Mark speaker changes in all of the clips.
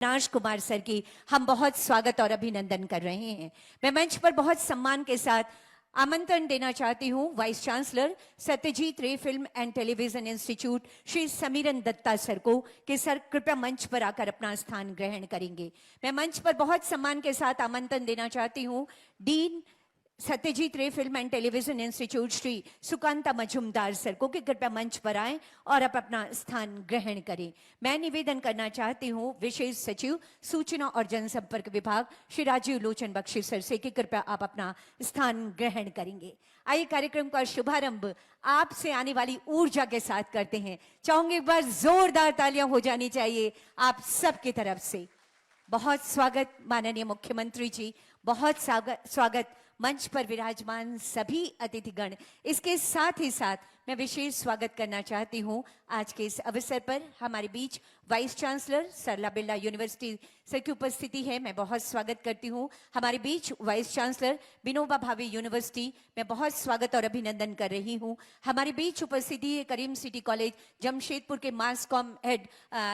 Speaker 1: Avinash Kumar sir की हम बहुत स्वागत और अभिनंदन कर रहे हैं। मैं मंच पर बहुत सम्मान के साथ आमंत्रण देना चाहती हूं vice chancellor Satyajit Ray film and television institute Shri Samiran Datta sir को कि सर कृपया मंच पर आकर अपना स्थान ग्रहण करेंगे। मैं मंच पर बहुत सम्मान के साथ आमंत्रण देना चाहती हूं dean Satyajit Ray film and television institute Shri Sukanta Majumdar sir को कि कृपया मंच पर आएं और आप अपना स्थान ग्रहण करें। मैं निवेदन करना चाहती हूं विशेष सचिव सूचना और जनसंपर्क विभाग श्री राजीव लोचन बख्शी सर से कि कृपया आप अपना स्थान ग्रहण करेंगे। आइए कार्यक्रम का शुभारंभ आपसे आने वाली ऊर्जा के साथ करते हैं। चाहूंगी एक बार जोरदार तालियां हो जानी चाहिए आप सबकी तरफ से। बहुत स्वागत माननीय मुख्यमंत्री जी, बहुत स्वागत मंच पर विराजमान सभी अतिथिगण। इसके साथ ही साथ मैं विशेष स्वागत करना चाहती हूं आज के इस अवसर पर हमारे बीच वाइस चांसलर सरला बिरला यूनिवर्सिटी सर की उपस्थिति है। मैं बहुत स्वागत करती हूं हमारे बीच vice chancellor Vinoba Bhave university, मैं बहुत स्वागत और अभिनंदन कर रही हूं। हमारे बीच उपस्थिति है करीम सिटी कॉलेज जमशेदपुर के mass comm head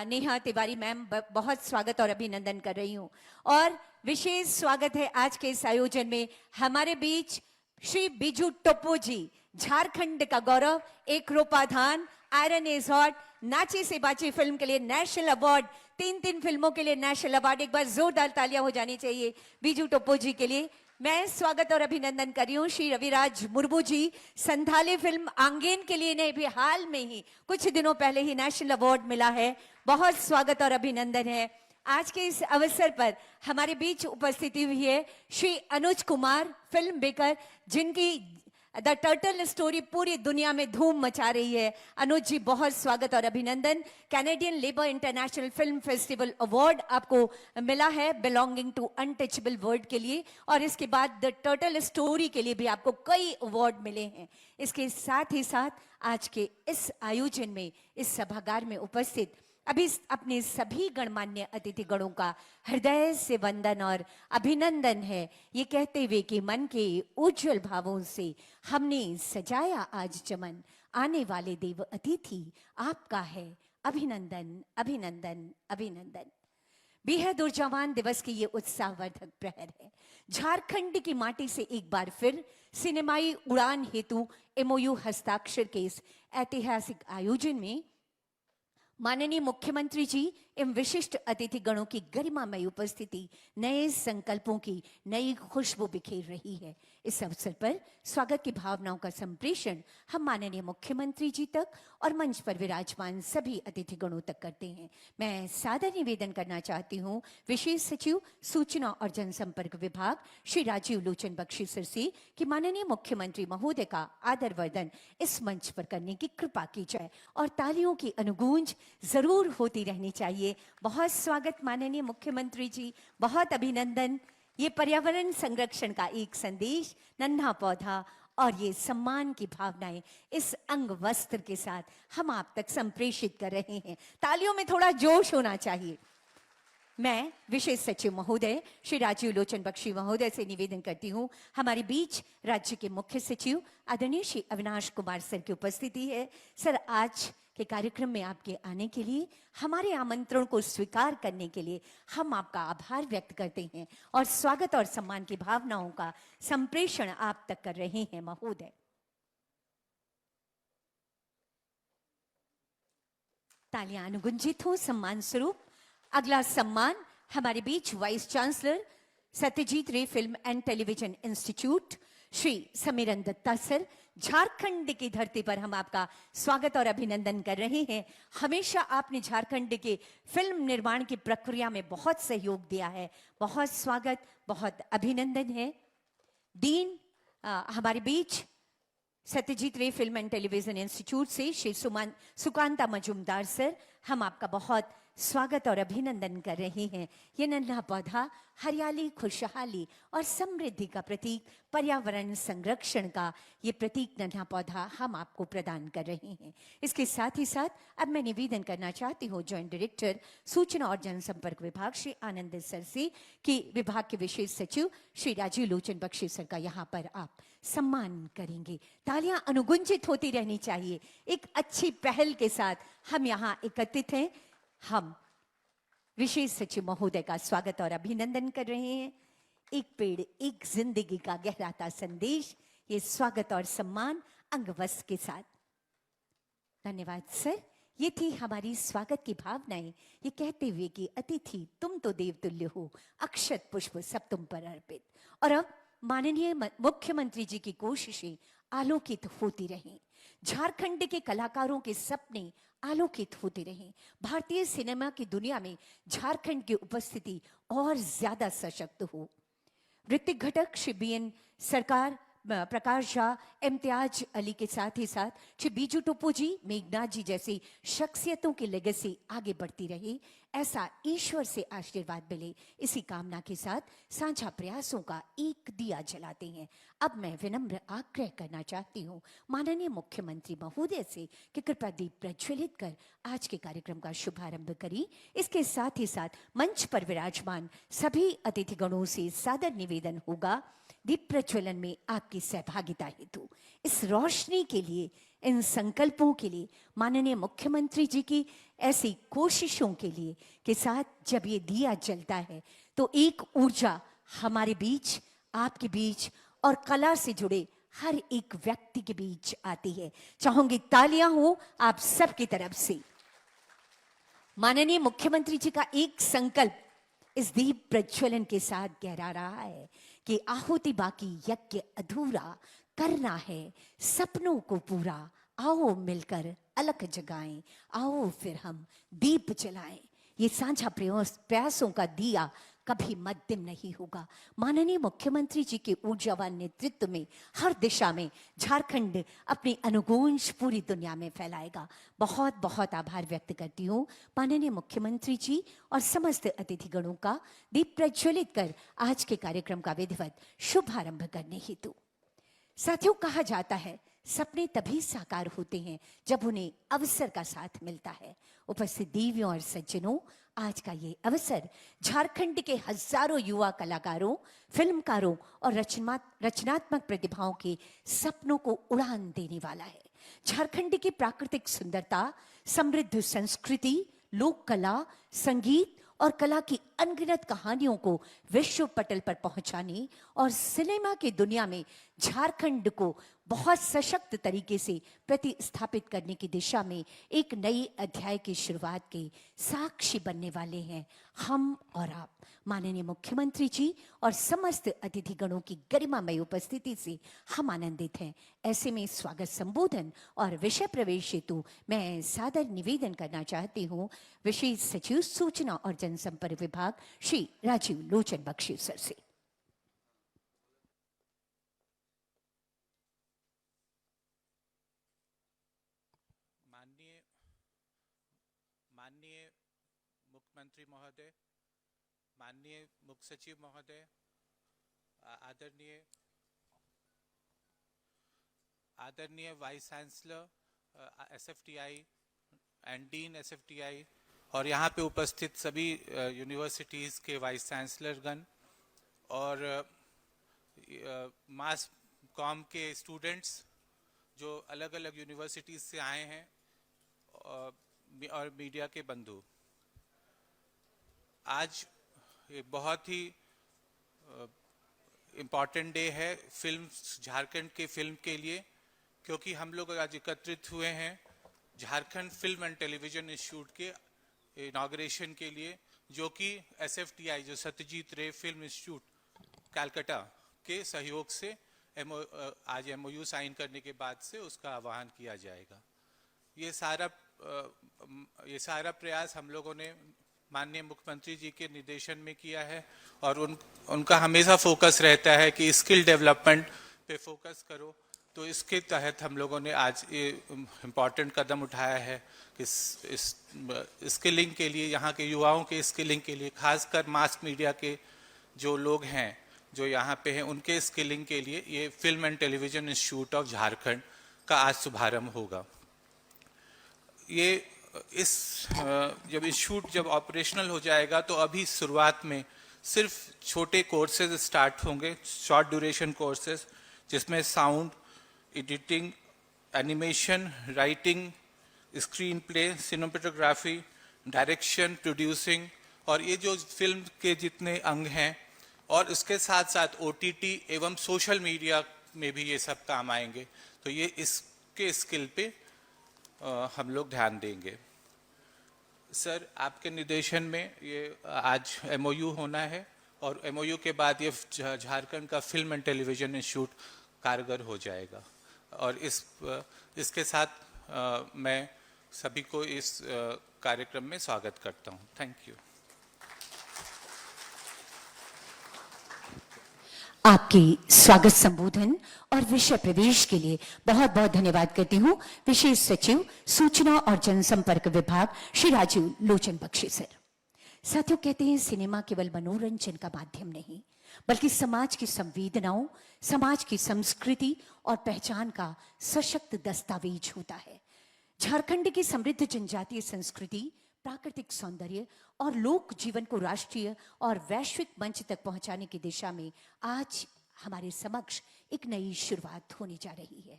Speaker 1: Neha Tiwari ma'am, बहुत स्वागत और अभिनंदन कर रही हूं। और विशेष स्वागत है आज के इस आयोजन में हमारे बीच श्री बिजू टोप्पो जी, झारखंड का गौरव, एक रूपा धान, आयरन इज हॉट, नाची से बाची फिल्म के लिए नेशनल अवार्ड, तीन फिल्मों के लिए नेशनल अवार्ड। एक बार जोरदार तालियां हो जानी चाहिए बिजू टोप्पो जी के लिए। मैं स्वागत और अभिनंदन कर रही हूँ श्री रविराज मुर्मू जी, संथाली फिल्म आंगेन के लिए इन्हें भी हाल में ही कुछ दिनों पहले ही नेशनल अवार्ड मिला है। बहुत स्वागत और अभिनंदन है। आज के इस अवसर पर हमारे बीच उपस्थिति हुई है श्री अनुज कुमार, फिल्म मेकर, जिनकी द टर्टल स्टोरी पूरी दुनिया में धूम मचा रही है। अनुज जी बहुत स्वागत और अभिनंदन। Canadian labour international film festival award आपको मिला है बिलोंगिंग टू अनटचेबल वर्ल्ड के लिए, और इसके बाद द टर्टल स्टोरी के लिए भी आपको कई अवार्ड मिले हैं। इसके साथ ही साथ आज के इस आयोजन में, इस सभागार में उपस्थित अभी अपने सभी गणमान्य अतिथिगणों का हृदय से वंदन और अभिनंदन है, ये कहते हुए कि मन के उज्जवल भावों से हमने सजाया आज चमन, आने वाले देव अतिथि आपका है अभिनंदन अभिनंदन अभिनंदन। बेहद ऊर्जावान दिवस की ये उत्साहवर्धक प्रहर है। झारखंड की माटी से एक बार फिर सिनेमाई उड़ान हेतु एमओयू हस्ताक्षर के इस ऐतिहासिक आयोजन में माननीय मुख्यमंत्री जी एवं विशिष्ट अतिथिगणों की गरिमामय उपस्थिति नए संकल्पों की नई खुशबू बिखेर रही है। इस अवसर पर स्वागत की भावनाओं का संप्रेषण हम माननीय मुख्यमंत्री जी तक और मंच पर विराजमान सभी अतिथिगणों तक करते हैं। मैं सादर निवेदन करना चाहती हूँ विशेष सचिव सूचना और जनसंपर्क विभाग श्री राजीव लोचन बख्शी सर से कि माननीय मुख्यमंत्री महोदय का आदर वर्धन इस मंच पर करने की कृपा की जाए और तालियों की अनुगूंज जरूर होती रहनी चाहिए। बहुत स्वागत माननीय मुख्यमंत्री जी, बहुत अभिनंदन। ये पर्यावरण संरक्षण का एक संदेश, नन्हा पौधा और ये सम्मान की भावनाएं इस अंग वस्त्र के साथ हम आप तक संप्रेषित कर रहे हैं। तालियों में थोड़ा जोश होना चाहिए। मैं विशेष सचिव महोदय श्री राजीव लोचन बख्शी महोदय से निवेदन करती हूं, हमारे बीच राज्य के मुख्य सचिव आदरणीय श्री अविनाश कुमार सर की उपस्थिति है। सर, आज के कार्यक्रम में आपके आने के लिए, हमारे आमंत्रण को स्वीकार करने के लिए हम आपका आभार व्यक्त करते हैं और स्वागत और सम्मान की भावनाओं का संप्रेषण आप तक कर रहे हैं महोदय। तालियां अनुगुंजित हो सम्मान स्वरूप। अगला सम्मान हमारे बीच vice chancellor Satyajit Ray film and television institute Shri Samiran Datta sir, Jharkhand की धरती पर हम आपका स्वागत और अभिनंदन कर रहे हैं। हमेशा आपने झारखंड के फिल्म निर्माण की प्रक्रिया में बहुत सहयोग दिया है। बहुत स्वागत, बहुत अभिनंदन है। डीन हमारे बीच Satyajit Ray film and television institute से श्री सुकांता मजुमदार सर, हम आपका बहुत स्वागत और अभिनंदन कर रहे हैं। ये नन्हा पौधा हरियाली, खुशहाली और समृद्धि का प्रतीक, पर्यावरण संरक्षण का ये प्रतीक नन्हा पौधा हम आपको प्रदान कर रहे हैं। इसके साथ ही साथ अब मैं निवेदन करना चाहती हूँ जॉइंट डायरेक्टर सूचना और जनसंपर्क विभाग श्री आनंद सर से कि विभाग के विशेष सचिव श्री राजीव लोचन बख्शी सर का यहाँ पर आप सम्मान करेंगे। तालियां अनुगुंजित होती रहनी चाहिए। एक अच्छी पहल के साथ हम यहाँ एकत्रित हैं। हम विशेष सचिव महोदय का स्वागत और अभिनंदन कर रहे हैं। एक पेड़ एक जिंदगी का गहराता संदेश, ये स्वागत और सम्मान अंगवस्त्र के साथ। धन्यवाद सर। ये थी हमारी स्वागत की भावनाएं, ये कहते हुए कि अतिथि तुम तो देवतुल्य हो, अक्षत पुष्प सब तुम पर अर्पित। और अब माननीय मुख्यमंत्री जी की कोशिशें आलोकित होती रहें, झारखंड के कलाकारों के सपने आलोकित होते रहें, भारतीय सिनेमा की दुनिया में झारखंड की उपस्थिति और ज्यादा सशक्त हो। ऋतिक घटक, श्री BN सरकार, प्रकाश झा, इम्तियाज अली के साथ ही साथ श्री बीजू टोपो जी, मेघनाथ जी जैसी शख्सियतों की लेगेसी आगे बढ़ती रही, ऐसा ईश्वर से आशीर्वाद मिले, इसी कामना के साथ साझा प्रयासों का एक दिया जलाते हैं। अब मैं विनम्र आग्रह करना चाहती हूँ माननीय मुख्यमंत्री महोदय से कि कृपया दीप प्रज्वलित कर आज के कार्यक्रम का शुभारंभ करी। इसके साथ ही साथ मंच पर विराजमान सभी अतिथिगणों से सादर निवेदन होगा, दीप प्रज्वलन में आपकी सहभागिता हेतु, इस रोशनी के लिए, इन संकल्पों के लिए, माननीय मुख्यमंत्री जी की ऐसी कोशिशों के लिए के साथ जब ये दिया जलता है तो एक ऊर्जा हमारे बीच, आपके बीच और कला से जुड़े हर एक व्यक्ति के बीच आती है। चाहूंगी तालियां हो आप सबकी तरफ से। माननीय मुख्यमंत्री जी का एक संकल्प इस दीप प्रज्वलन के साथ गहरा रहा है कि आहुति बाकी यज्ञ अधूरा, करना है सपनों को पूरा, आओ मिलकर अलख जगाएं, आओ फिर हम दीप जलाएं। ये साझा प्रयासों का दिया कभी मद्दिम नहीं होगा। माननीय मुख्यमंत्री जी के ऊर्जावान नेतृत्व में हर दिशा में झारखंड अपनी अनुगूंज पूरी दुनिया में फैलाएगा। बहुत बहुत आभार व्यक्त करती हूँ माननीय मुख्यमंत्री जी और समस्त अतिथिगणों का दीप प्रज्वलित कर आज के कार्यक्रम का विधिवत शुभारंभ करने हेतु। साथियों, कहा जाता है सपने तभी साकार होते हैं जब उन्हें अवसर का साथ मिलता है। उपस्थित देवियों और सज्जनों, आज का ये अवसर झारखंड के हजारों युवा कलाकारों, फिल्मकारों और रचनात्मक प्रतिभाओं के सपनों को उड़ान देने वाला है। झारखंड की प्राकृतिक सुंदरता, समृद्ध संस्कृति, लोक कला, संगीत और कला की अनगिनत कहानियों को विश्व पटल पर पहुंचाने और सिनेमा की दुनिया में झारखंड को बहुत सशक्त तरीके से प्रतिस्थापित करने की दिशा में एक नई अध्याय की शुरुआत के साक्षी बनने वाले हैं हम और आप। माननीय मुख्यमंत्री जी और समस्त अतिथिगणों की गरिमामय उपस्थिति से हम आनंदित हैं। ऐसे में स्वागत संबोधन और विषय प्रवेश हेतु मैं सादर निवेदन करना चाहती हूँ विशेष सचिव सूचना और जनसंपर्क विभाग श्री राजीव लोचन बख्शी सर से।
Speaker 2: माननीय मुख्यमंत्री महोदय, माननीय मुख्य सचिव महोदय, आदरणीय vice chancellor SFTI and dean SFTI और यहाँ पे उपस्थित सभी यूनिवर्सिटीज़ के वाइस चांसलरगण और मास कॉम के स्टूडेंट्स जो अलग अलग यूनिवर्सिटीज़ से आए हैं और मीडिया के बंधु, आज एक बहुत ही इम्पॉर्टेंट डे है फिल्म, झारखंड के फिल्म के लिए, क्योंकि हम लोग आज एकत्रित हुए हैं Jharkhand film and television institute के इनॉग्रेशन के लिए, जो कि SFTI जो सत्यजीत रे फिल्म इंस्टीट्यूट कलकत्ता के सहयोग से आज MOU साइन करने के बाद से उसका आह्वान किया जाएगा। ये सारा प्रयास हम लोगों ने माननीय मुख्यमंत्री जी के निर्देशन में किया है और उनका हमेशा फोकस रहता है कि स्किल डेवलपमेंट पे फोकस करो। तो इसके तहत हम लोगों ने आज ये इम्पॉर्टेंट कदम उठाया है कि स्किलिंग के लिए, यहाँ के युवाओं के स्किलिंग के लिए, खासकर मास मीडिया के जो लोग हैं जो यहाँ पे हैं, उनके स्किलिंग के लिए ये film and television institute of Jharkhand का आज शुभारंभ होगा। ये जब इंस्टीट्यूट जब ऑपरेशनल हो जाएगा तो अभी शुरुआत में सिर्फ छोटे कोर्सेज स्टार्ट होंगे, शॉर्ट ड्यूरेशन कोर्सेज, जिसमें sound editing, animation, writing, screen play, cinematography, direction, producing और ये जो फिल्म के जितने अंग हैं और इसके साथ साथ OTT एवं सोशल मीडिया में भी ये सब काम आएंगे, तो ये इसके स्किल पे हम लोग ध्यान देंगे। सर, आपके निर्देशन में ये आज MOU होना है और MOU के बाद ये झारखंड का फिल्म एंड टेलीविजन इंस्टीट्यूट कारगर हो जाएगा। और इसके साथ मैं सभी को इस कार्यक्रम में स्वागत करता हूँ। Thank you.
Speaker 1: आपकी स्वागत संबोधन और विषय प्रवेश के लिए बहुत बहुत धन्यवाद करती हूँ विशेष सचिव सूचना और जनसंपर्क विभाग श्री राजीव लोचन बख्शी सर। साथियों, कहते हैं सिनेमा केवल मनोरंजन का माध्यम नहीं बल्कि समाज की संवेदनाओं, समाज की संस्कृति और पहचान का सशक्त दस्तावेज होता है। झारखंड की समृद्ध जनजातीय संस्कृति, प्राकृतिक सौंदर्य और लोक जीवन को राष्ट्रीय और वैश्विक मंच तक पहुंचाने की दिशा में आज हमारे समक्ष एक नई शुरुआत होने जा रही है।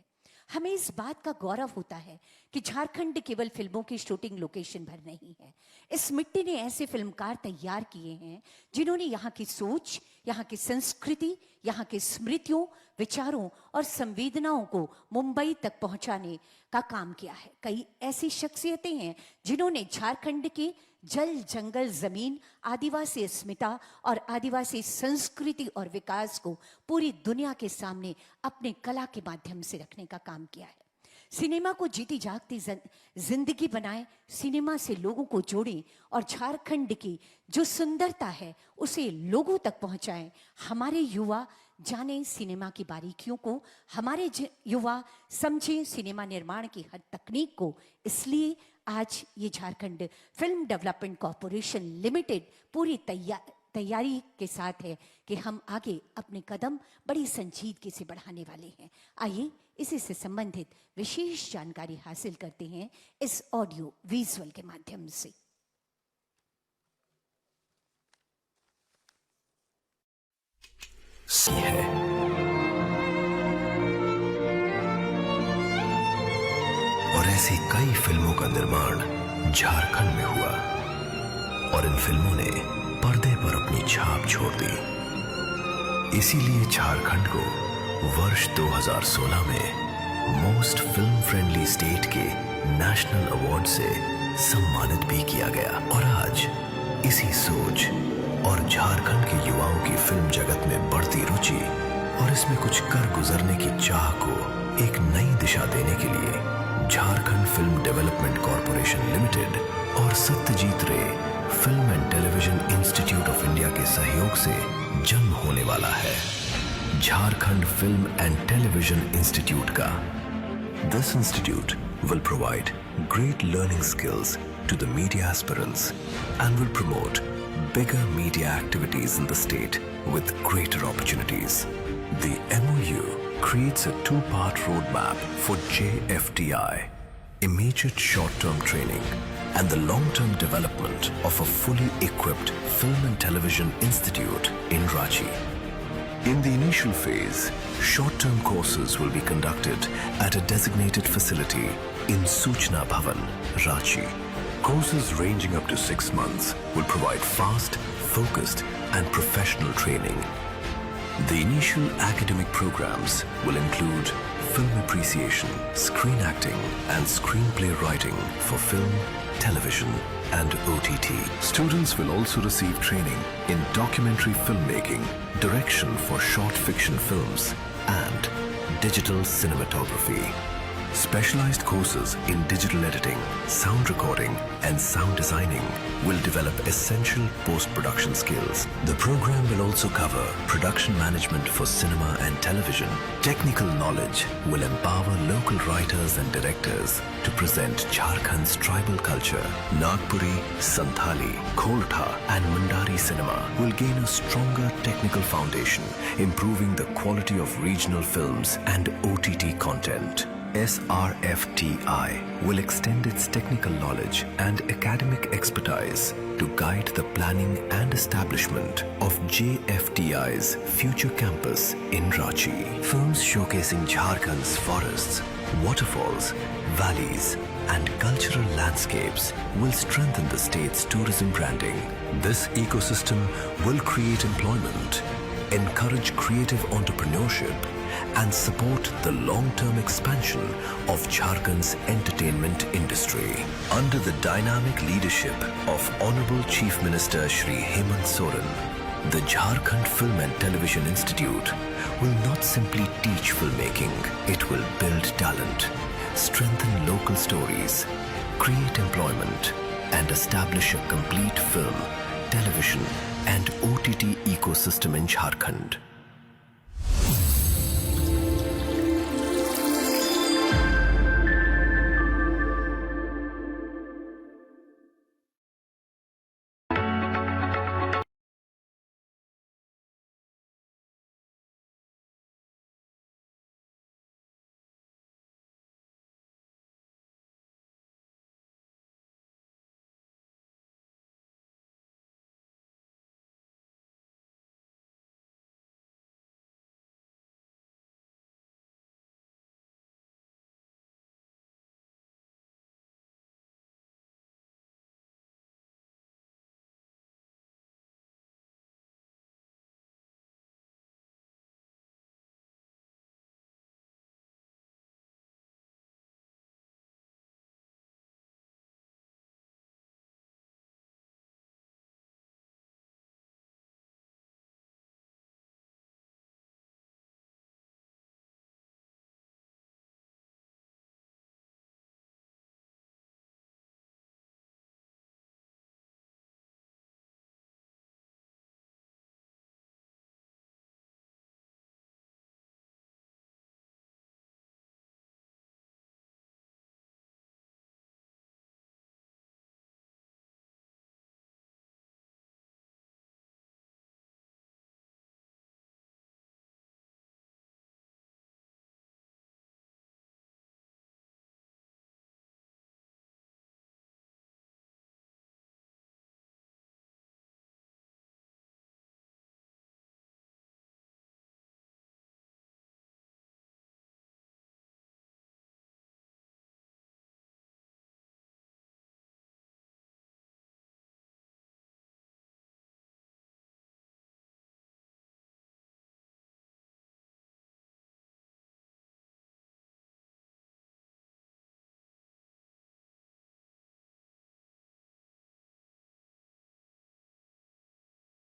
Speaker 1: हमें इस बात का गौरव होता है कि झारखंड केवल फिल्मों की शूटिंग लोकेशन भर नहीं है। इस मिट्टी ने ऐसे फिल्मकार तैयार किए हैं जिन्होंने यहाँ की सोच, यहाँ की संस्कृति, यहाँ की स्मृतियों, विचारों और संवेदनाओं को मुंबई तक पहुंचाने का काम किया है। कई ऐसी शख्सियतें हैं जिन्होंने झारखंड के जल, जंगल, जमीन, आदिवासी अस्मिता और आदिवासी संस्कृति और विकास को पूरी दुनिया के सामने अपने कला के माध्यम से रखने का काम किया है। सिनेमा को जीती जागती जिंदगी बनाए, सिनेमा से लोगों को जोड़ें और झारखंड की जो सुंदरता है उसे लोगों तक पहुंचाएं। हमारे युवा जाने सिनेमा की बारीकियों को, हमारे युवा समझें सिनेमा निर्माण की हर तकनीक को। इसलिए आज ये Jharkhand film development corporation limited पूरी तैयारी के साथ है कि हम आगे अपने कदम बड़ी संजीदगी से बढ़ाने वाले हैं। आइए इसी से संबंधित विशेष जानकारी हासिल करते हैं इस ऑडियो विजुअल के माध्यम से।
Speaker 3: है और ऐसी कई फिल्मों का निर्माण झारखंड में हुआ और इन फिल्मों ने पर्दे पर अपनी छाप छोड़ दी। इसीलिए झारखंड को वर्ष 2016 में मोस्ट फिल्म फ्रेंडली स्टेट के नेशनल अवार्ड से सम्मानित भी किया गया। और आज इसी सोच और झारखंड के युवाओं की फिल्म जगत में बढ़ती रुचि और इसमें कुछ कर गुजरने की चाह को एक नई दिशा देने के लिए Jharkhand film development corporation limited और Satyajit Ray film and television institute of India के सहयोग से जन्म होने वाला है Jharkhand film and television institute का। This institute will provide great learning skills to the media aspirants and will promote bigger media activities in the state with greater opportunities. The MOU creates a two-part roadmap for JFTI, immediate short-term training and the long-term development of a fully equipped film and television institute in Ranchi. In the initial phase, short-term courses will be conducted at a designated facility in Suchna Bhavan, Ranchi. Courses ranging up to 6 months will provide fast, focused and professional training. The initial academic programs will include film appreciation, screen acting and screenplay writing for film, television and OTT. Students will also receive training in documentary filmmaking, direction for short fiction films and digital cinematography. Specialized courses in digital editing, sound recording and sound designing will develop essential post-production skills. The program will also cover production management for cinema and television. Technical knowledge will empower local writers and directors to present Jharkhand's tribal culture. Nagpuri, Santhali, Kholta and Mandari cinema will gain a stronger technical foundation, improving the quality of regional films and OTT content. SRFTI will extend its technical knowledge and academic expertise to guide the planning and establishment of JFTI's future campus in Ranchi. Films showcasing Jharkhand's forests, waterfalls, valleys and cultural landscapes will strengthen the state's tourism branding. This ecosystem will create employment, encourage creative entrepreneurship, and support the long-term expansion of Jharkhand's entertainment industry. Under the dynamic leadership of Honorable Chief Minister Shri Hemant Soren, the Jharkhand Film and Television Institute will not simply teach filmmaking, it will build talent, strengthen local stories, create employment, and establish a complete film, television, and OTT ecosystem in Jharkhand.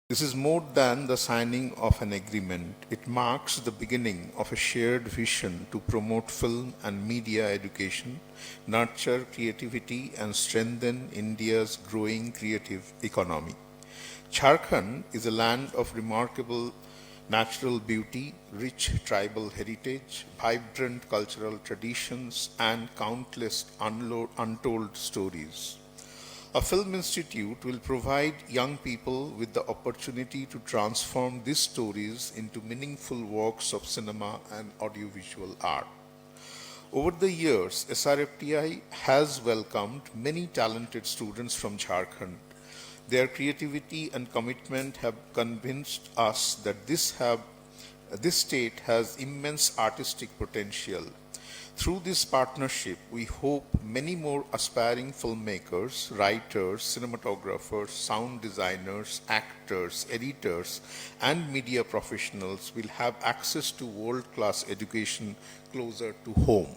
Speaker 4: This is more than the signing of an agreement. It marks the beginning of a shared vision to promote film and media education, nurture creativity, and strengthen India's growing creative economy. Jharkhand is a land of remarkable natural beauty, rich tribal heritage, vibrant cultural traditions, and countless untold stories. A film institute will provide young people with the opportunity to transform these stories into meaningful works of cinema and audiovisual art. Over the years, SRFTI has welcomed many talented students from Jharkhand. Their creativity and commitment have convinced us that this state has immense artistic potential. Through this partnership, we hope many more aspiring filmmakers, writers, cinematographers, sound designers, actors, editors, and media professionals will have access to world-class education closer to home.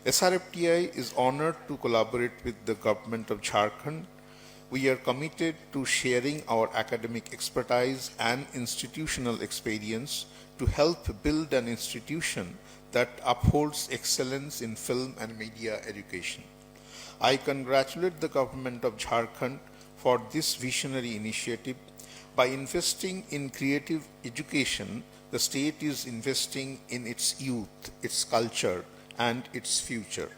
Speaker 4: SRFTI is honored to collaborate with the government of Jharkhand. We are committed to sharing our academic expertise and institutional experience to help build an institution that upholds excellence in film and media education. I congratulate the government of Jharkhand for this visionary initiative. By investing in creative education, the state is investing in its youth, its culture, and its future.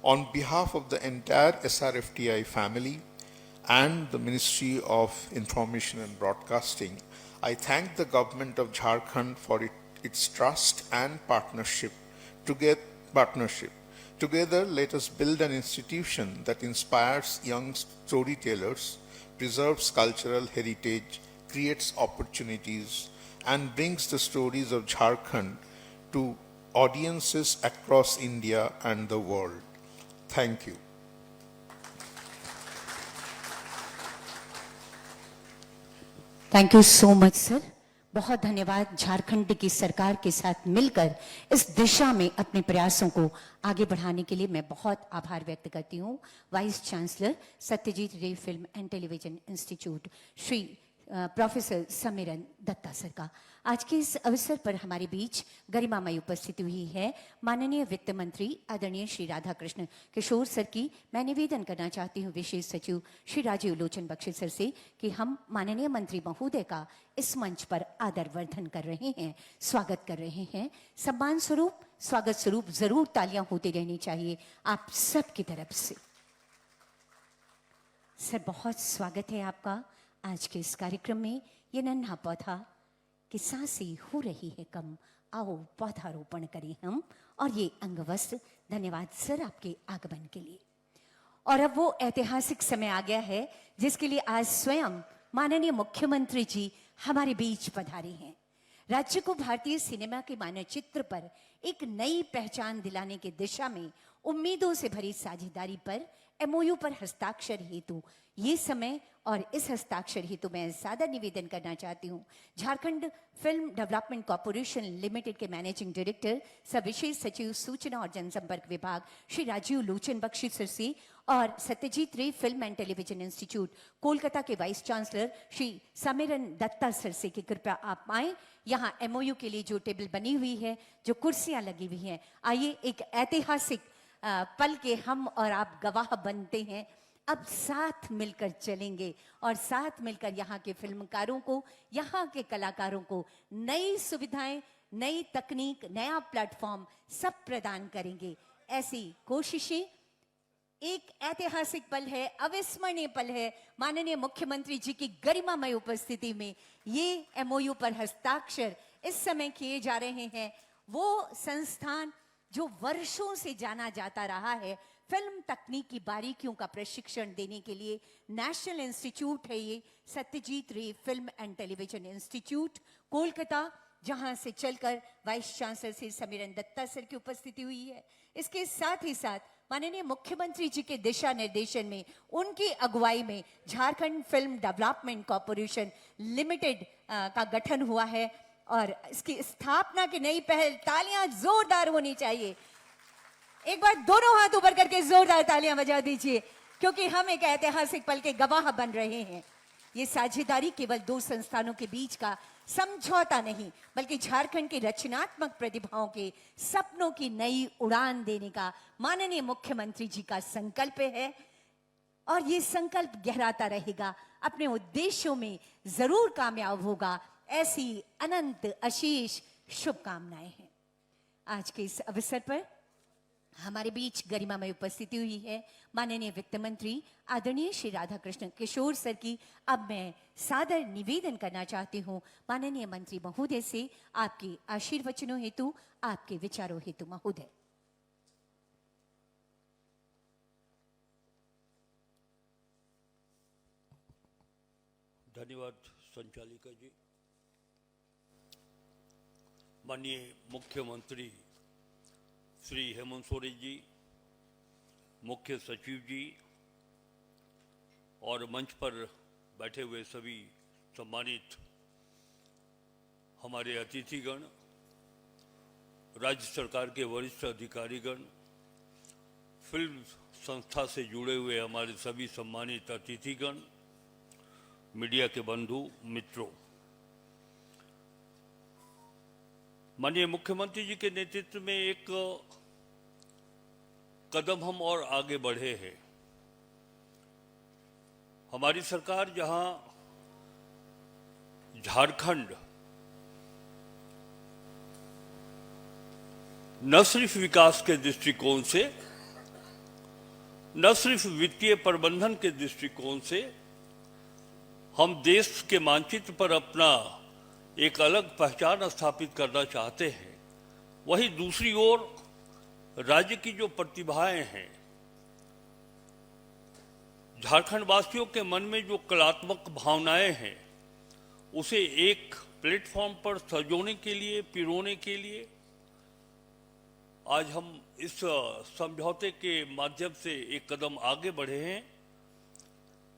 Speaker 4: On behalf of the entire SRFTI family and the Ministry of Information and Broadcasting, I thank the government of Jharkhand for its trust and partnership. Together, let us build an institution that inspires young storytellers, preserves cultural heritage, creates opportunities, and brings the stories of Jharkhand to audiences across India and the world. Thank you.
Speaker 1: Thank you so much sir. बहुत धन्यवाद। झारखंड की सरकार के साथ मिलकर इस दिशा में अपने प्रयासों को आगे बढ़ाने के लिए मैं बहुत आभार व्यक्त करती हूँ vice chancellor Satyajit Ray film and television institute Shri professor Samiran Datta sir का। आज के इस अवसर पर हमारे बीच गरिमामय उपस्थिति हुई है माननीय वित्त मंत्री आदरणीय श्री राधा कृष्ण किशोर सर की। मैं निवेदन करना चाहती हूँ विशेष सचिव श्री राजीव लोचन बख्शी सर से कि हम माननीय मंत्री महोदय का इस मंच पर आदर वर्धन कर रहे हैं, स्वागत कर रहे हैं। सम्मान स्वरूप, स्वागत स्वरूप जरूर तालियां होती रहनी चाहिए आप सबकी तरफ से। सर बहुत स्वागत है आपका आज के इस कार्यक्रम में। ये नन्हा पौधा कि सांसें हो रही है कम, आओ पौधारोपण करें हम, और ये अंगवस्त्र। धन्यवाद सर आपके आगमन के लिए। और अब वो ऐतिहासिक समय आ गया है जिसके लिए आज स्वयं माननीय मुख्यमंत्री जी हमारे बीच पधारे हैं। राज्य को भारतीय सिनेमा के मानचित्र पर एक नई पहचान दिलाने की दिशा में उम्मीदों से भरी साझेदारी पर एमओयू पर हस्ताक्षर हेतु ये समय और इस हस्ताक्षर हेतु मैं सादर निवेदन करना चाहती हूँ Jharkhand film development corporation limited के मैनेजिंग डायरेक्टर सब विशेष सचिव सूचना और जनसंपर्क विभाग श्री राजीव लोचन बख्शी सर से और Satyajit Ray film and television institute Kolkata के vice chancellor Shri Samiran Datta sir से कि कृपया आप आए। यहाँ एमओयू के लिए जो टेबल बनी हुई है, जो कुर्सियां लगी हुई हैं, आइए एक ऐतिहासिक पल के हम और आप गवाह बनते हैं। अब साथ मिलकर चलेंगे और साथ मिलकर यहाँ के फिल्मकारों को, यहाँ के कलाकारों को नई सुविधाएं, नई तकनीक, नया प्लेटफॉर्म सब प्रदान करेंगे। ऐसी कोशिशें एक ऐतिहासिक पल है, अविस्मरणीय पल है। माननीय मुख्यमंत्री जी की गरिमामय उपस्थिति में ये एमओयू पर हस्ताक्षर इस समय किए जा रहे हैं। वो संस्थान जो वर्षों से जाना जाता रहा है फिल्म तकनीक की बारीकियों का प्रशिक्षण देने के लिए, नेशनल इंस्टीट्यूट है ये Satyajit Ray film and television institute Kolkata, जहां से चलकर vice chancellor Shri Samiran Datta sir की उपस्थिति हुई है। इसके साथ ही साथ माननीय मुख्यमंत्री जी के दिशा निर्देशन में, उनकी अगुवाई में Jharkhand film development corporation limited का गठन हुआ है और इसकी स्थापना की नई पहल। तालियां जोरदार होनी चाहिए। एक बार दोनों हाथ ऊपर करके जोरदार तालियां बजा दीजिए क्योंकि हम एक ऐतिहासिक पल के गवाह बन रहे हैं। ये साझेदारी केवल दो संस्थानों के बीच का समझौता नहीं बल्कि झारखंड के रचनात्मक प्रतिभाओं के सपनों की नई उड़ान देने का माननीय मुख्यमंत्री जी का संकल्प है और ये संकल्प गहराता रहेगा, अपने उद्देश्यों में जरूर कामयाब होगा। ऐसी अनंत अशेष शुभकामनाएं हैं। आज के इस अवसर पर हमारे बीच गरिमामय उपस्थिति हुई है माननीय वित्त मंत्री आदरणीय श्री राधा कृष्ण किशोर सर की। अब मैं सादर निवेदन करना चाहती हूं माननीय मंत्री महोदय से आपके आशीर्वचनों हेतु, आपके विचारों हेतु। महोदय।
Speaker 5: धन्यवाद संचालिका जी। माननीय मुख्यमंत्री श्री हेमंत सोरेन जी, मुख्य सचिव जी और मंच पर बैठे हुए सभी सम्मानित हमारे अतिथिगण, राज्य सरकार के वरिष्ठ अधिकारीगण, फिल्म संस्था से जुड़े हुए हमारे सभी सम्मानित अतिथिगण, मीडिया के बंधु मित्रों, माननीय मुख्यमंत्री जी के नेतृत्व में एक कदम हम और आगे बढ़े हैं। हमारी सरकार जहां झारखंड न सिर्फ विकास के दृष्टिकोण से, न सिर्फ वित्तीय प्रबंधन के दृष्टिकोण से हम देश के मानचित्र पर अपना एक अलग पहचान स्थापित करना चाहते हैं, वहीं दूसरी ओर राज्य की जो प्रतिभाएं हैं, झारखंड वासियों के मन में जो कलात्मक भावनाएं हैं, उसे एक प्लेटफॉर्म पर सजोने के लिए, पिरोने के लिए आज हम इस समझौते के माध्यम से एक कदम आगे बढ़े हैं।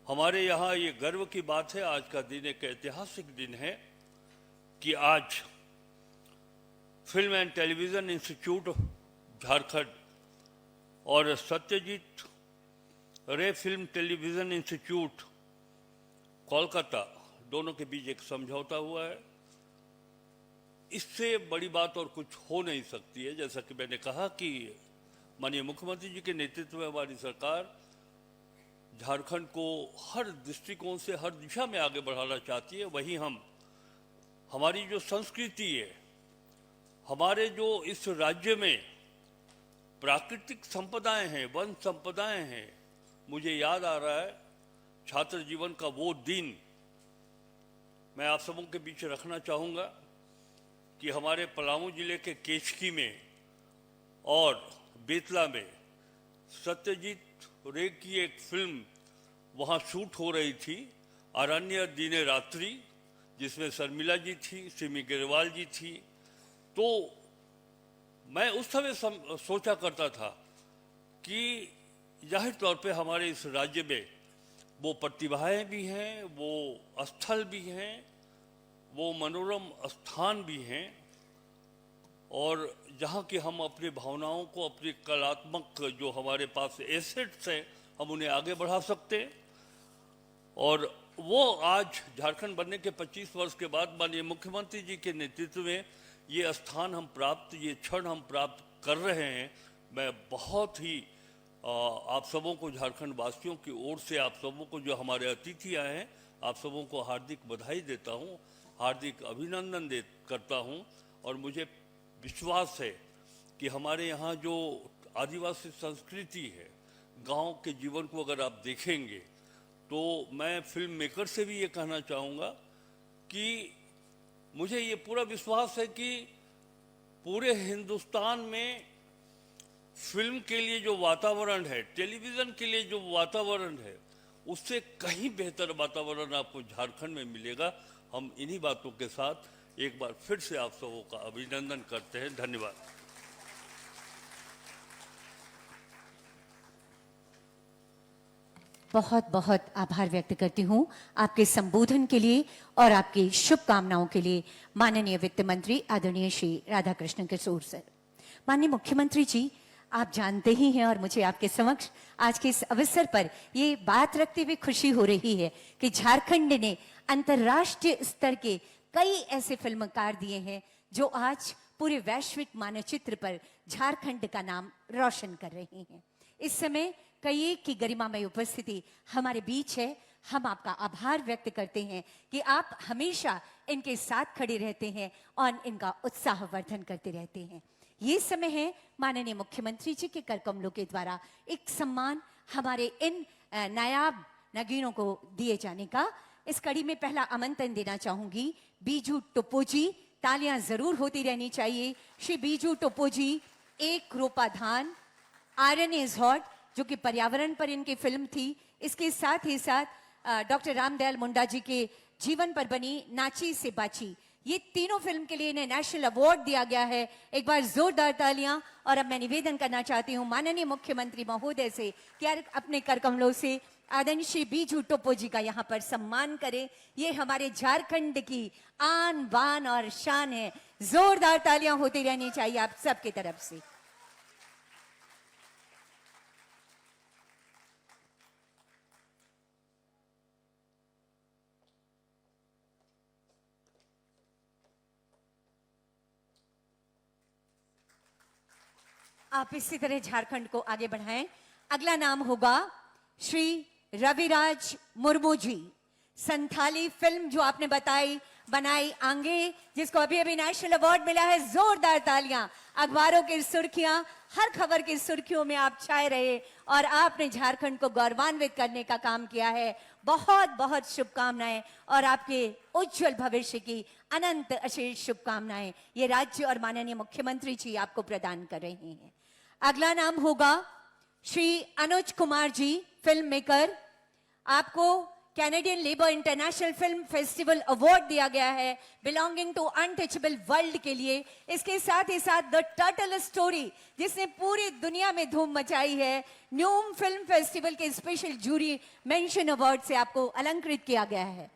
Speaker 5: हमारे यहाँ ये गर्व की बात है, आज का दिन एक ऐतिहासिक दिन है कि आज film and television institute Jharkhand और Satyajit Ray film television institute Kolkata दोनों के बीच एक समझौता हुआ है। इससे बड़ी बात और कुछ हो नहीं सकती है। जैसा कि मैंने कहा कि माननीय मुख्यमंत्री जी के नेतृत्व में हमारी सरकार झारखंड को हर दृष्टिकोण से हर दिशा में आगे बढ़ाना चाहती है। वहीं हमारी जो संस्कृति है, हमारे जो इस राज्य में प्राकृतिक संपदाएं हैं, वन संपदाएं हैं, मुझे याद आ रहा है छात्र जीवन का वो दिन मैं आप सबों के बीच रखना चाहूँगा कि हमारे पलामू जिले के केचकी में और बेतला में सत्यजीत रे की एक फिल्म वहाँ शूट हो रही थी, अरण्य दिने रात्रि, जिसमें शर्मिला जी थी, सिमी गिरवाल जी थी। तो मैं उस समय सोचा करता था कि जाहिर तौर पे हमारे इस राज्य में वो प्रतिभाएं भी हैं, वो स्थल भी हैं, वो मनोरम स्थान भी हैं, और जहाँ कि हम अपनी भावनाओं को, अपनी कलात्मक जो हमारे पास एसेट्स हैं, हम उन्हें आगे बढ़ा सकते हैं। और वो आज झारखंड बनने के 25 वर्ष के बाद माननीय मुख्यमंत्री जी के नेतृत्व में ये स्थान हम प्राप्त, ये क्षण हम प्राप्त कर रहे हैं। मैं बहुत ही आप सबों को, झारखंड वासियों की ओर से आप सबों को, जो हमारे अतिथि आए हैं, आप सबों को हार्दिक बधाई देता हूँ, हार्दिक अभिनंदन करता हूँ। और मुझे विश्वास है कि हमारे यहाँ जो आदिवासी संस्कृति है, गांव के जीवन को अगर आप देखेंगे, तो मैं फिल्म मेकर से भी ये कहना चाहूँगा कि मुझे ये पूरा विश्वास है कि पूरे हिंदुस्तान में फिल्म के लिए जो वातावरण है, टेलीविज़न के लिए जो वातावरण है, उससे कहीं बेहतर वातावरण आपको झारखंड में मिलेगा। हम इन्हीं बातों के साथ एक बार फिर से आप सबों का अभिनंदन करते हैं। धन्यवाद।
Speaker 1: बहुत बहुत आभार व्यक्त करती हूँ आपके संबोधन के लिए और आपकी शुभकामनाओं के लिए माननीय वित्त मंत्री आदरणीय श्री राधाकृष्ण किशोर सर। माननीय मुख्यमंत्री जी, आप जानते ही हैं और मुझे आपके समक्ष आज के इस अवसर पर ये बात रखते हुए खुशी हो रही है कि झारखंड ने अंतर्राष्ट्रीय स्तर के कई ऐसे फिल्मकार दिए हैं जो आज पूरे वैश्विक मानचित्र पर झारखंड का नाम रोशन कर रहे हैं। इस समय कई की गरिमामय उपस्थिति हमारे बीच है। हम आपका आभार व्यक्त करते हैं कि आप हमेशा इनके साथ खड़े रहते हैं और इनका उत्साहवर्धन करते रहते हैं। ये समय है माननीय मुख्यमंत्री जी के कर कमलों के द्वारा एक सम्मान हमारे इन नायाब नगीनों को दिए जाने का। इस कड़ी में पहला आमंत्रण देना चाहूंगी बीजू टोप्पो जी। तालियां जरूर होती रहनी चाहिए। श्री बीजू टोप्पो जी, एक रोपा धान, आयरन इज हॉट, जो कि पर्यावरण पर इनकी फिल्म थी। इसके साथ ही साथ डॉक्टर रामदयाल मुंडा जी के जीवन पर बनी नाची से बाची, ये तीनों फिल्म के लिए इन्हें नेशनल अवार्ड दिया गया है। एक बार जोरदार तालियां। और अब मैं निवेदन करना चाहती हूं माननीय मुख्यमंत्री महोदय से कि अपने कर कमलों से आदरणीय श्री बीजू टोप्पो जी का यहाँ पर सम्मान करें। ये हमारे झारखंड की आन बान और शान है। जोरदार तालियां होती रहनी चाहिए आप सबकी तरफ से। आप इसी तरह झारखंड को आगे बढ़ाएं। अगला नाम होगा श्री रविराज मुर्मू जी। संथाली फिल्म जो आपने बनाई आंगे, जिसको अभी अभी नेशनल अवार्ड मिला है। जोरदार तालियां। अखबारों की सुर्खियां, हर खबर की सुर्खियों में आप छाए रहे और आपने झारखंड को गौरवान्वित करने का काम किया है। बहुत बहुत शुभकामनाएं और आपके उज्जवल भविष्य की अनंत अशेष शुभकामनाएं ये राज्य और माननीय मुख्यमंत्री जी आपको प्रदान कर रहे हैं। अगला नाम होगा श्री अनुज कुमार जी, फिल्म मेकर। आपको Canadian labour international film festival award दिया गया है बिलोंगिंग टू अनटचेबल वर्ल्ड के लिए। इसके साथ ही साथ द टर्टल स्टोरी जिसने पूरी दुनिया में धूम मचाई है, न्यूम फिल्म फेस्टिवल के स्पेशल जूरी मेंशन अवार्ड से आपको अलंकृत किया गया है।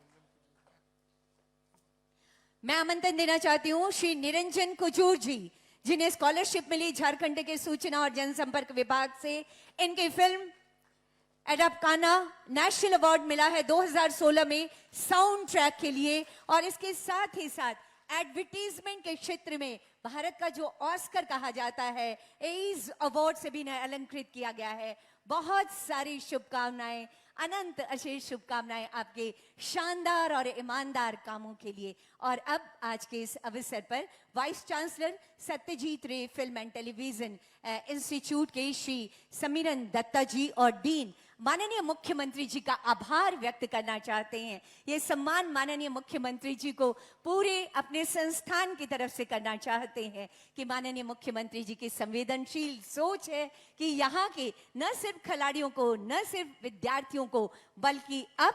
Speaker 1: मैं आमंत्रण देना चाहती हूं श्री निरंजन कुजूर जी, जिन्हें स्कॉलरशिप मिली झारखंड के सूचना और जनसंपर्क विभाग से। इनकी फिल्म एडाप्काना नेशनल अवार्ड मिला है 2016 में साउंड ट्रैक के लिए, और इसके साथ ही साथ एडवर्टीजमेंट के क्षेत्र में भारत का जो ऑस्कर कहा जाता है, एज अवार्ड से भी इन्हें अलंकृत किया गया है। बहुत सारी शुभकामनाएं, अनंत अशेष शुभकामनाएं आपके शानदार और ईमानदार कामों के लिए। और अब आज के इस अवसर पर vice chancellor Satyajit Ray film and television institute के श्री समीरन दत्ता जी और डीन माननीय मुख्यमंत्री जी का आभार व्यक्त करना चाहते हैं। ये सम्मान माननीय मुख्यमंत्री जी को पूरे अपने संस्थान की तरफ से करना चाहते हैं कि माननीय मुख्यमंत्री जी की संवेदनशील सोच है कि यहाँ के न सिर्फ खिलाड़ियों को, न सिर्फ विद्यार्थियों को, बल्कि अब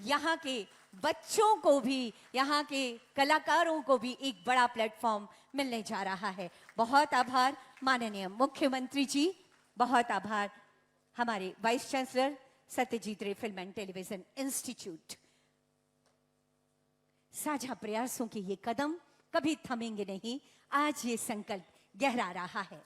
Speaker 1: यहाँ के बच्चों को भी, यहाँ के कलाकारों को भी एक बड़ा प्लेटफॉर्म मिलने जा रहा है। बहुत आभार माननीय मुख्यमंत्री जी, बहुत आभार हमारे vice chancellor Satyajit Ray film and television institute. साझा प्रयासों के ये कदम कभी थमेंगे नहीं, आज ये संकल्प गहरा रहा है।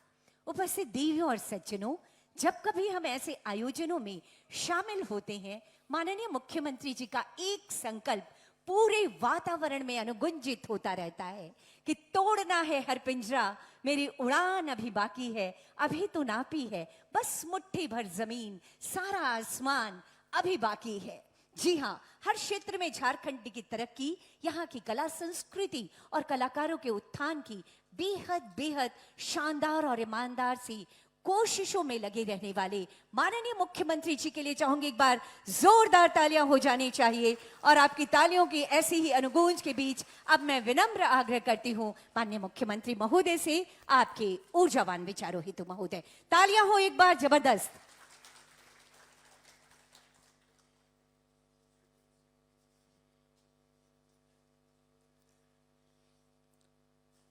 Speaker 1: उपस्थित देवियों और सज्जनों, जब कभी हम ऐसे आयोजनों में शामिल होते हैं, माननीय मुख्यमंत्री जी का एक संकल्प पूरे वातावरण में अनुगुंजित होता रहता है कि तोड़ना है हर पिंजरा, मेरी उड़ान अभी बाकी है, अभी तो नापी है, बस मुट्ठी भर जमीन, सारा आसमान अभी बाकी है। जी हाँ, हर क्षेत्र में झारखंड की तरक्की, यहाँ की कला संस्कृति और कलाकारों के उत्थान की बेहद बेहद शानदार और ईमानदार सी कोशिशों में लगे रहने वाले माननीय मुख्यमंत्री जी के लिए चाहूंगी एक बार जोरदार तालियां हो जानी चाहिए। और आपकी तालियों की ऐसी ही अनुगूंज के बीच अब मैं विनम्र आग्रह करती हूं माननीय मुख्यमंत्री महोदय से, आपके ऊर्जावान विचारों हेतु महोदय, तालियां हो एक बार जबरदस्त।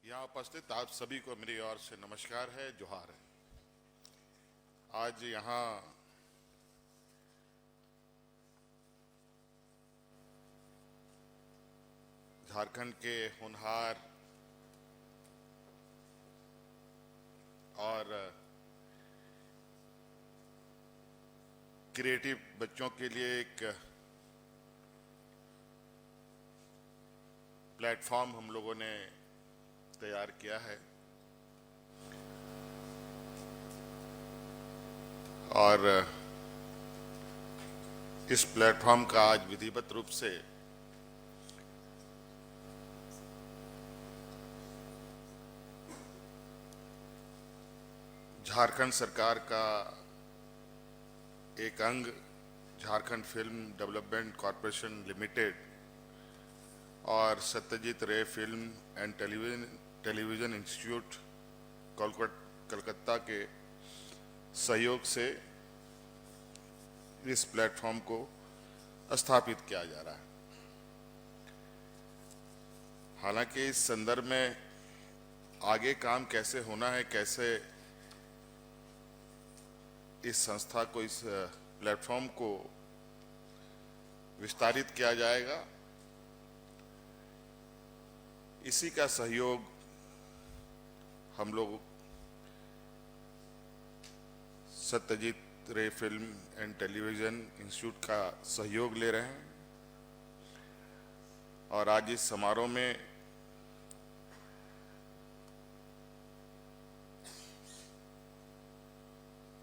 Speaker 6: यहाँ उपस्थित आप सभी को मेरी ओर से नमस्कार है, जोहार है। आज यहाँ झारखंड के होनहार और क्रिएटिव बच्चों के लिए एक प्लेटफॉर्म हम लोगों ने तैयार किया है और इस प्लेटफॉर्म का आज विधिवत रूप से झारखंड सरकार का एक अंग Jharkhand film development corporation limited और Satyajit Ray film and television institute Calcutta के सहयोग से इस प्लेटफॉर्म को स्थापित किया जा रहा है। हालांकि इस संदर्भ में आगे काम कैसे होना है, कैसे इस संस्था को, इस प्लेटफॉर्म को विस्तारित किया जाएगा, इसी का सहयोग हम लोग Satyajit Ray film and television institute का सहयोग ले रहे हैं। और आज इस समारोह में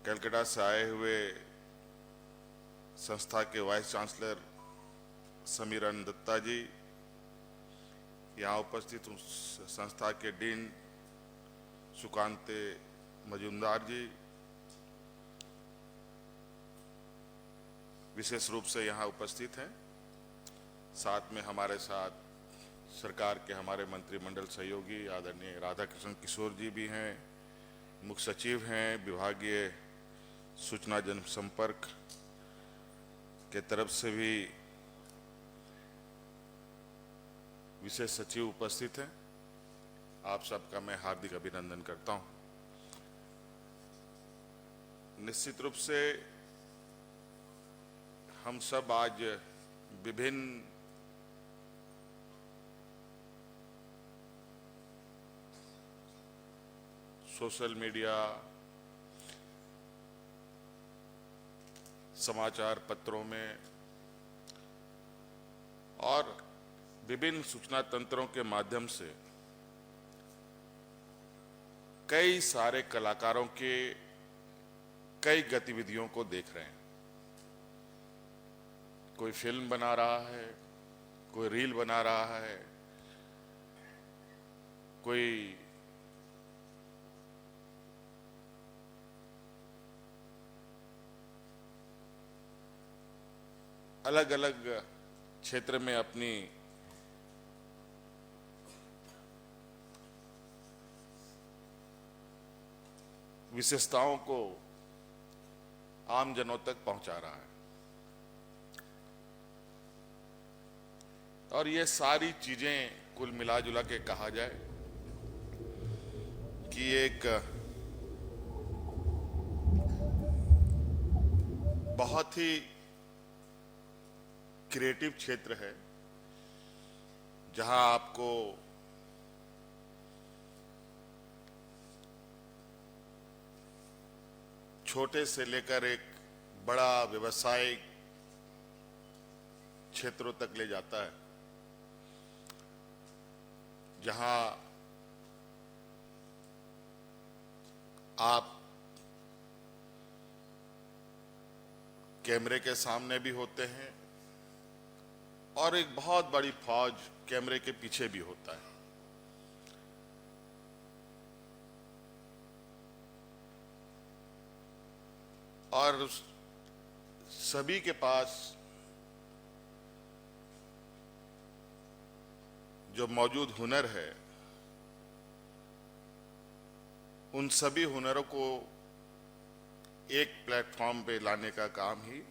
Speaker 6: कलकत्ता से आए हुए संस्था के वाइस चांसलर समीरन दत्ता जी, यहाँ उपस्थित संस्था के डीन सुकांते मजुमदार जी, विशेष रूप से यहाँ उपस्थित हैं। साथ में हमारे साथ सरकार के हमारे मंत्रिमंडल सहयोगी आदरणीय राधाकृष्ण किशोर जी भी हैं, मुख्य सचिव हैं, विभागीय सूचना जनसंपर्क के तरफ से भी विशेष सचिव उपस्थित हैं, आप सबका मैं हार्दिक अभिनंदन करता हूं। निश्चित रूप से हम सब आज विभिन्न सोशल मीडिया, समाचार पत्रों में और विभिन्न सूचना तंत्रों के माध्यम से कई सारे कलाकारों के कई गतिविधियों को देख रहे हैं। कोई फिल्म बना रहा है, कोई रील बना रहा है, कोई अलग अलग क्षेत्र में अपनी विशेषताओं को आम जनों तक पहुंचा रहा है। और ये सारी चीजें कुल मिला जुला के कहा जाए कि एक बहुत ही क्रिएटिव क्षेत्र है, जहां आपको छोटे से लेकर एक बड़ा व्यवसायिक क्षेत्रों तक ले जाता है, जहां आप कैमरे के सामने भी होते हैं और एक बहुत बड़ी फौज कैमरे के पीछे भी होता है। और सभी के पास जो मौजूद हुनर है, उन सभी हुनरों को एक प्लेटफॉर्म पे लाने का काम ही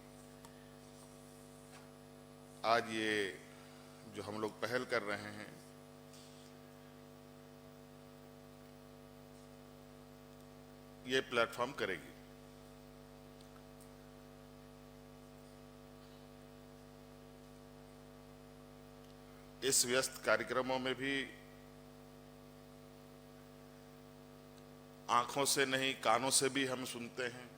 Speaker 6: आज ये जो हम लोग पहल कर रहे हैं, ये प्लेटफॉर्म करेगी। इस व्यस्त कार्यक्रमों में भी आंखों से नहीं, कानों से भी हम सुनते हैं,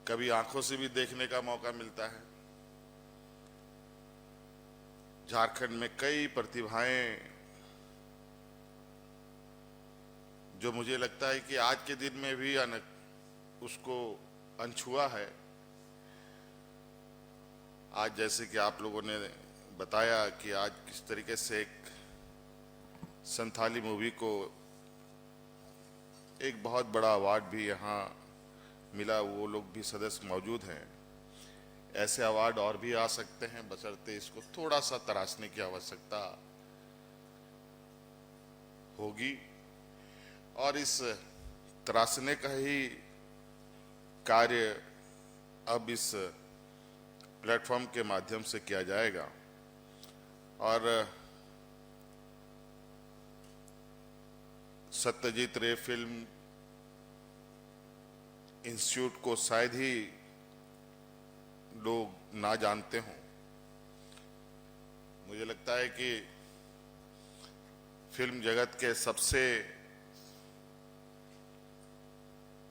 Speaker 6: कभी आंखों से भी देखने का मौका मिलता है। झारखंड में कई प्रतिभाएं जो मुझे लगता है कि आज के दिन में भी उसको अनछुआ है। आज जैसे कि आप लोगों ने बताया कि आज किस तरीके से एक संथाली मूवी को एक बहुत बड़ा अवार्ड भी यहाँ मिला, वो लोग भी सदस्य मौजूद हैं। ऐसे अवार्ड और भी आ सकते हैं, बशर्ते इसको थोड़ा सा तराशने की आवश्यकता होगी। और इस तराशने का ही कार्य अब इस प्लेटफॉर्म के माध्यम से किया जाएगा। और सत्यजीत रे फिल्म इंस्टीट्यूट को शायद ही लोग ना जानते हों। मुझे लगता है कि फिल्म जगत के सबसे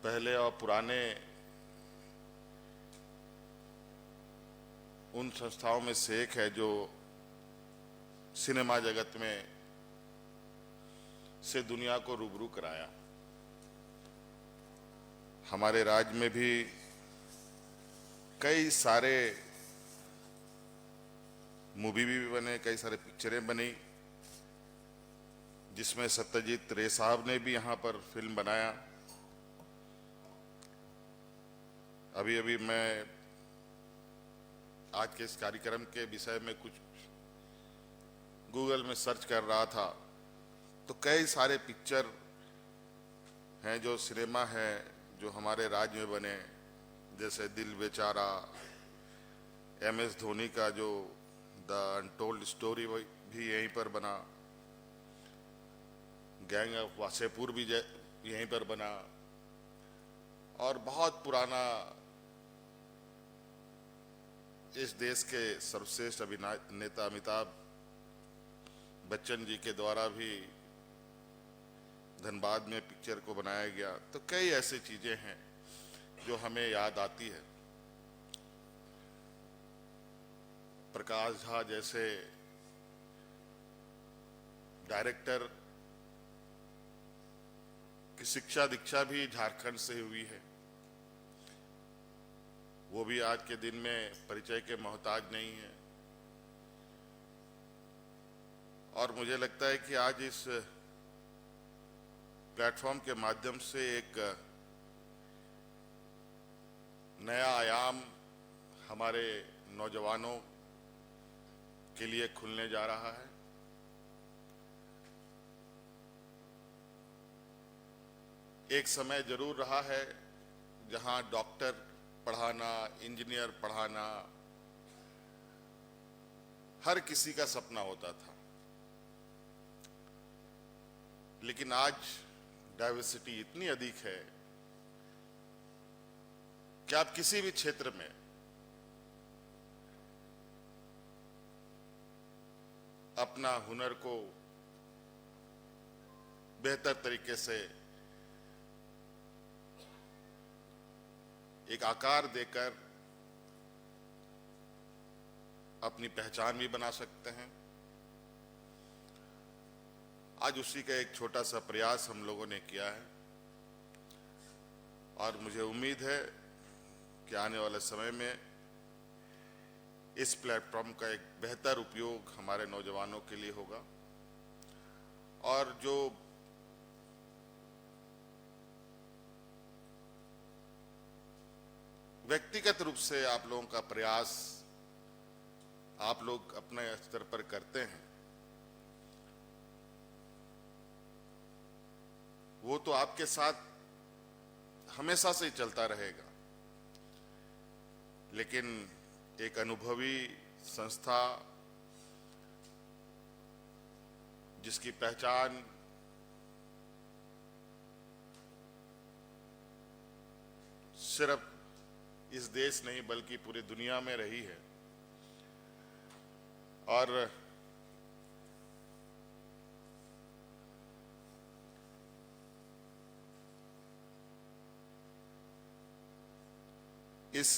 Speaker 6: पहले और पुराने उन संस्थाओं में से एक है जो सिनेमा जगत में से दुनिया को रूबरू कराया। हमारे राज्य में भी कई सारे मूवी भी बने, कई सारे पिक्चरें बनी, जिसमें सत्यजीत रे साहब ने भी यहाँ पर फिल्म बनाया। अभी अभी मैं आज के इस कार्यक्रम के विषय में कुछ गूगल में सर्च कर रहा था, तो कई सारे पिक्चर हैं जो सिनेमा है जो हमारे राज्य में बने, जैसे दिल बेचारा, MS धोनी का जो द अनटोल्ड स्टोरी भी यहीं पर बना, गैंग ऑफ वासेपुर भी यहीं पर बना, और बहुत पुराना इस देश के सर्वश्रेष्ठ अभिनेता अमिताभ बच्चन जी के द्वारा भी धनबाद में पिक्चर को बनाया गया। तो कई ऐसी चीजें हैं जो हमें याद आती है। प्रकाश झा जैसे डायरेक्टर की शिक्षा दीक्षा भी झारखंड से हुई है। वो भी आज के दिन में परिचय के मोहताज नहीं है। और मुझे लगता है कि आज इस प्लेटफॉर्म के माध्यम से एक नया आयाम हमारे नौजवानों के लिए खुलने जा रहा है। एक समय जरूर रहा है जहां डॉक्टर पढ़ाना, इंजीनियर पढ़ाना हर किसी का सपना होता था, लेकिन आज डाइवर्सिटी इतनी अधिक है कि आप किसी भी क्षेत्र में अपना हुनर को बेहतर तरीके से एक आकार देकर अपनी पहचान भी बना सकते हैं। आज उसी का एक छोटा सा प्रयास हम लोगों ने किया है, और मुझे उम्मीद है कि आने वाले समय में इस प्लेटफॉर्म का एक बेहतर उपयोग हमारे नौजवानों के लिए होगा। और जो व्यक्तिगत रूप से आप लोगों का प्रयास आप लोग अपने स्तर पर करते हैं, वो तो आपके साथ हमेशा से ही चलता रहेगा। लेकिन एक अनुभवी संस्था जिसकी पहचान सिर्फ इस देश नहीं बल्कि पूरी दुनिया में रही है, और इस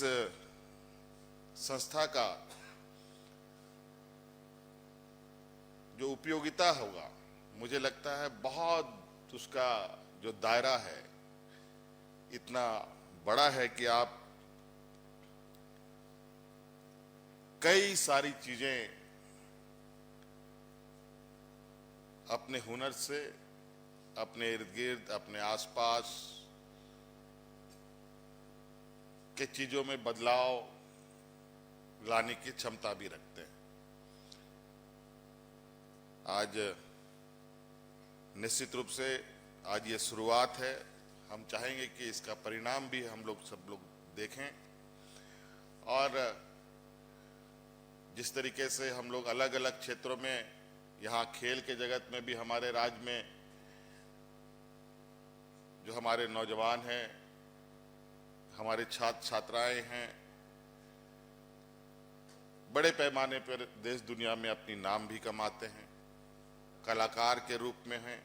Speaker 6: संस्था का जो उपयोगिता होगा, मुझे लगता है बहुत उसका जो दायरा है इतना बड़ा है कि आप कई सारी चीजें अपने हुनर से, अपने इर्द गिर्द, अपने आसपास के चीजों में बदलाव लाने की क्षमता भी रखते हैं। आज निश्चित रूप से आज ये शुरुआत है। हम चाहेंगे कि इसका परिणाम भी हम लोग सब लोग देखें, और जिस तरीके से हम लोग अलग अलग क्षेत्रों में, यहाँ खेल के जगत में भी हमारे राज्य में जो हमारे नौजवान हैं, हमारे छात्र छात्राएं हैं, बड़े पैमाने पर देश दुनिया में अपनी नाम भी कमाते हैं, कलाकार के रूप में हैं।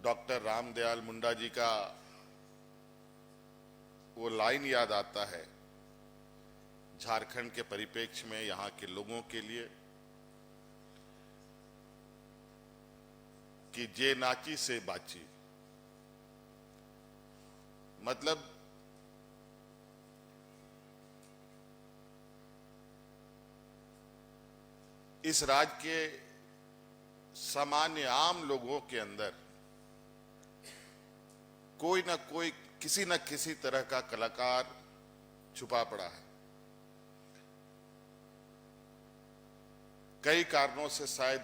Speaker 6: डॉक्टर रामदयाल मुंडा जी का वो लाइन याद आता है झारखंड के परिप्रेक्ष्य में यहाँ के लोगों के लिए कि जे नाची से बाची। मतलब इस राज्य के सामान्य आम लोगों के अंदर कोई ना कोई, किसी न किसी तरह का कलाकार छुपा पड़ा है। कई कारणों से शायद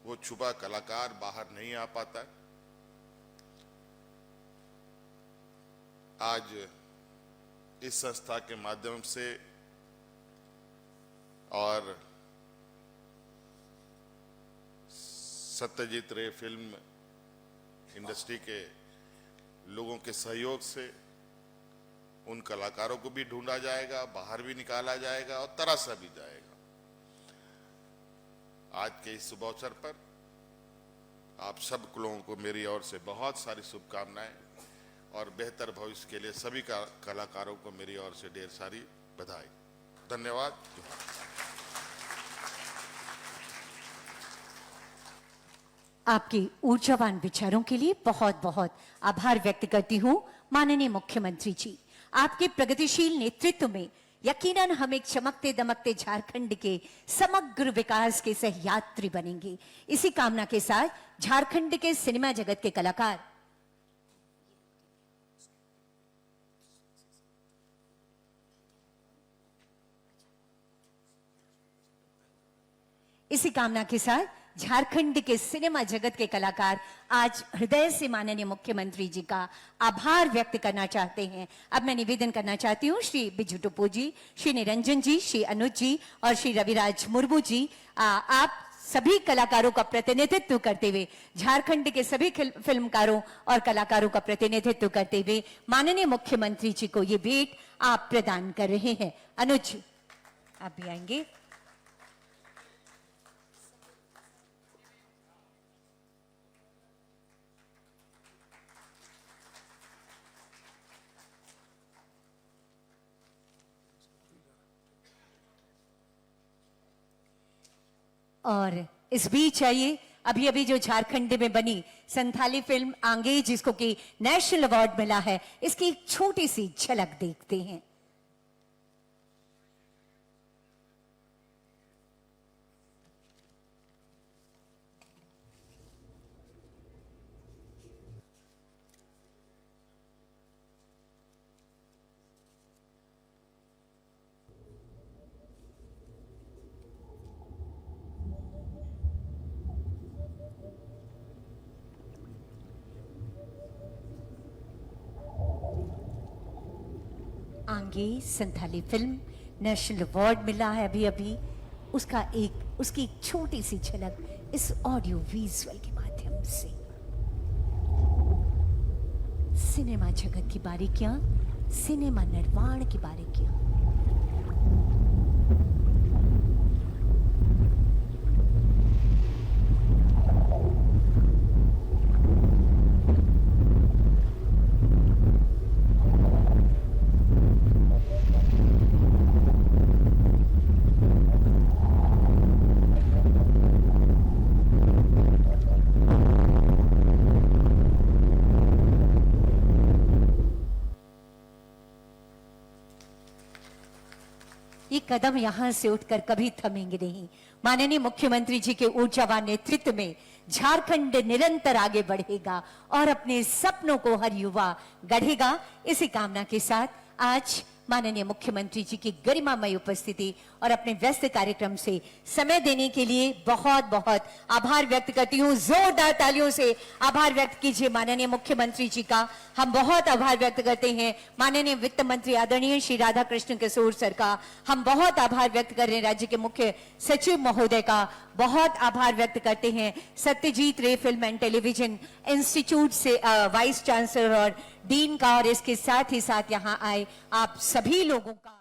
Speaker 6: वो छुपा कलाकार बाहर नहीं आ पाता है। आज इस संस्था के माध्यम से और सत्यजीत रे फिल्म इंडस्ट्री के लोगों के सहयोग से उन कलाकारों को भी ढूंढा जाएगा, बाहर भी निकाला जाएगा और तराशा भी जाएगा। आज के इस शुभ अवसर पर आप सब लोगों को मेरी ओर से बहुत सारी शुभकामनाएं और बेहतर भविष्य के लिए सभी कलाकारों को मेरी ओर से ढेर सारी बधाई। धन्यवाद।
Speaker 1: आपके ऊर्जावान विचारों के लिए बहुत बहुत आभार व्यक्त करती हूं माननीय मुख्यमंत्री जी। आपके प्रगतिशील नेतृत्व में यकीनन हम एक चमकते दमकते झारखंड के समग्र विकास के सहयात्री बनेंगे। इसी कामना के साथ झारखंड के सिनेमा जगत के कलाकार झारखंड के सिनेमा जगत के कलाकार आज हृदय से माननीय मुख्यमंत्री जी का आभार व्यक्त करना चाहते हैं। अब मैं निवेदन करना चाहती हूँ श्री बिजू टोपो जी, श्री निरंजन जी, श्री अनुज जी और श्री रविराज मुर्मू जी, आप सभी कलाकारों का प्रतिनिधित्व करते हुए, झारखंड के सभी फिल्मकारों और कलाकारों का प्रतिनिधित्व करते हुए माननीय मुख्यमंत्री जी को ये भेंट आप प्रदान कर रहे हैं। अनुज जी, आप भी आएंगे। और इस बीच आइए, अभी अभी जो झारखंड में बनी संथाली फिल्म आंगे, जिसको कि नेशनल अवार्ड मिला है, इसकी एक छोटी सी झलक देखते हैं। आंगे संथाली फिल्म नेशनल अवार्ड मिला है अभी अभी, उसकी एक छोटी सी झलक इस ऑडियो विजुअल के माध्यम से। सिनेमा जगत की बारीकियां, सिनेमा निर्माण की बारीकियां। ये कदम यहां से उठकर कभी थमेंगे नहीं। माननीय मुख्यमंत्री जी के ऊर्जावान नेतृत्व में झारखंड निरंतर आगे बढ़ेगा और अपने सपनों को हर युवा गढ़ेगा। इसी कामना के साथ आज माननीय मुख्यमंत्री जी की गरिमामय उपस्थिति और अपने व्यस्त कार्यक्रम से समय देने के लिए बहुत बहुत आभार व्यक्त करती हूँ। जोरदार तालियों से आभार व्यक्त कीजिए माननीय मुख्यमंत्री जी का। हम बहुत आभार व्यक्त करते हैं माननीय वित्त मंत्री आदरणीय श्री राधा कृष्ण किशोर सर का। हम बहुत आभार व्यक्त कर रहे हैं राज्य के मुख्य सचिव महोदय का। बहुत आभार व्यक्त करते हैं Satyajit Ray film and television institute से वाइस चांसलर और डीन का, और इसके साथ ही साथ यहाँ आए आप सभी लोगों का।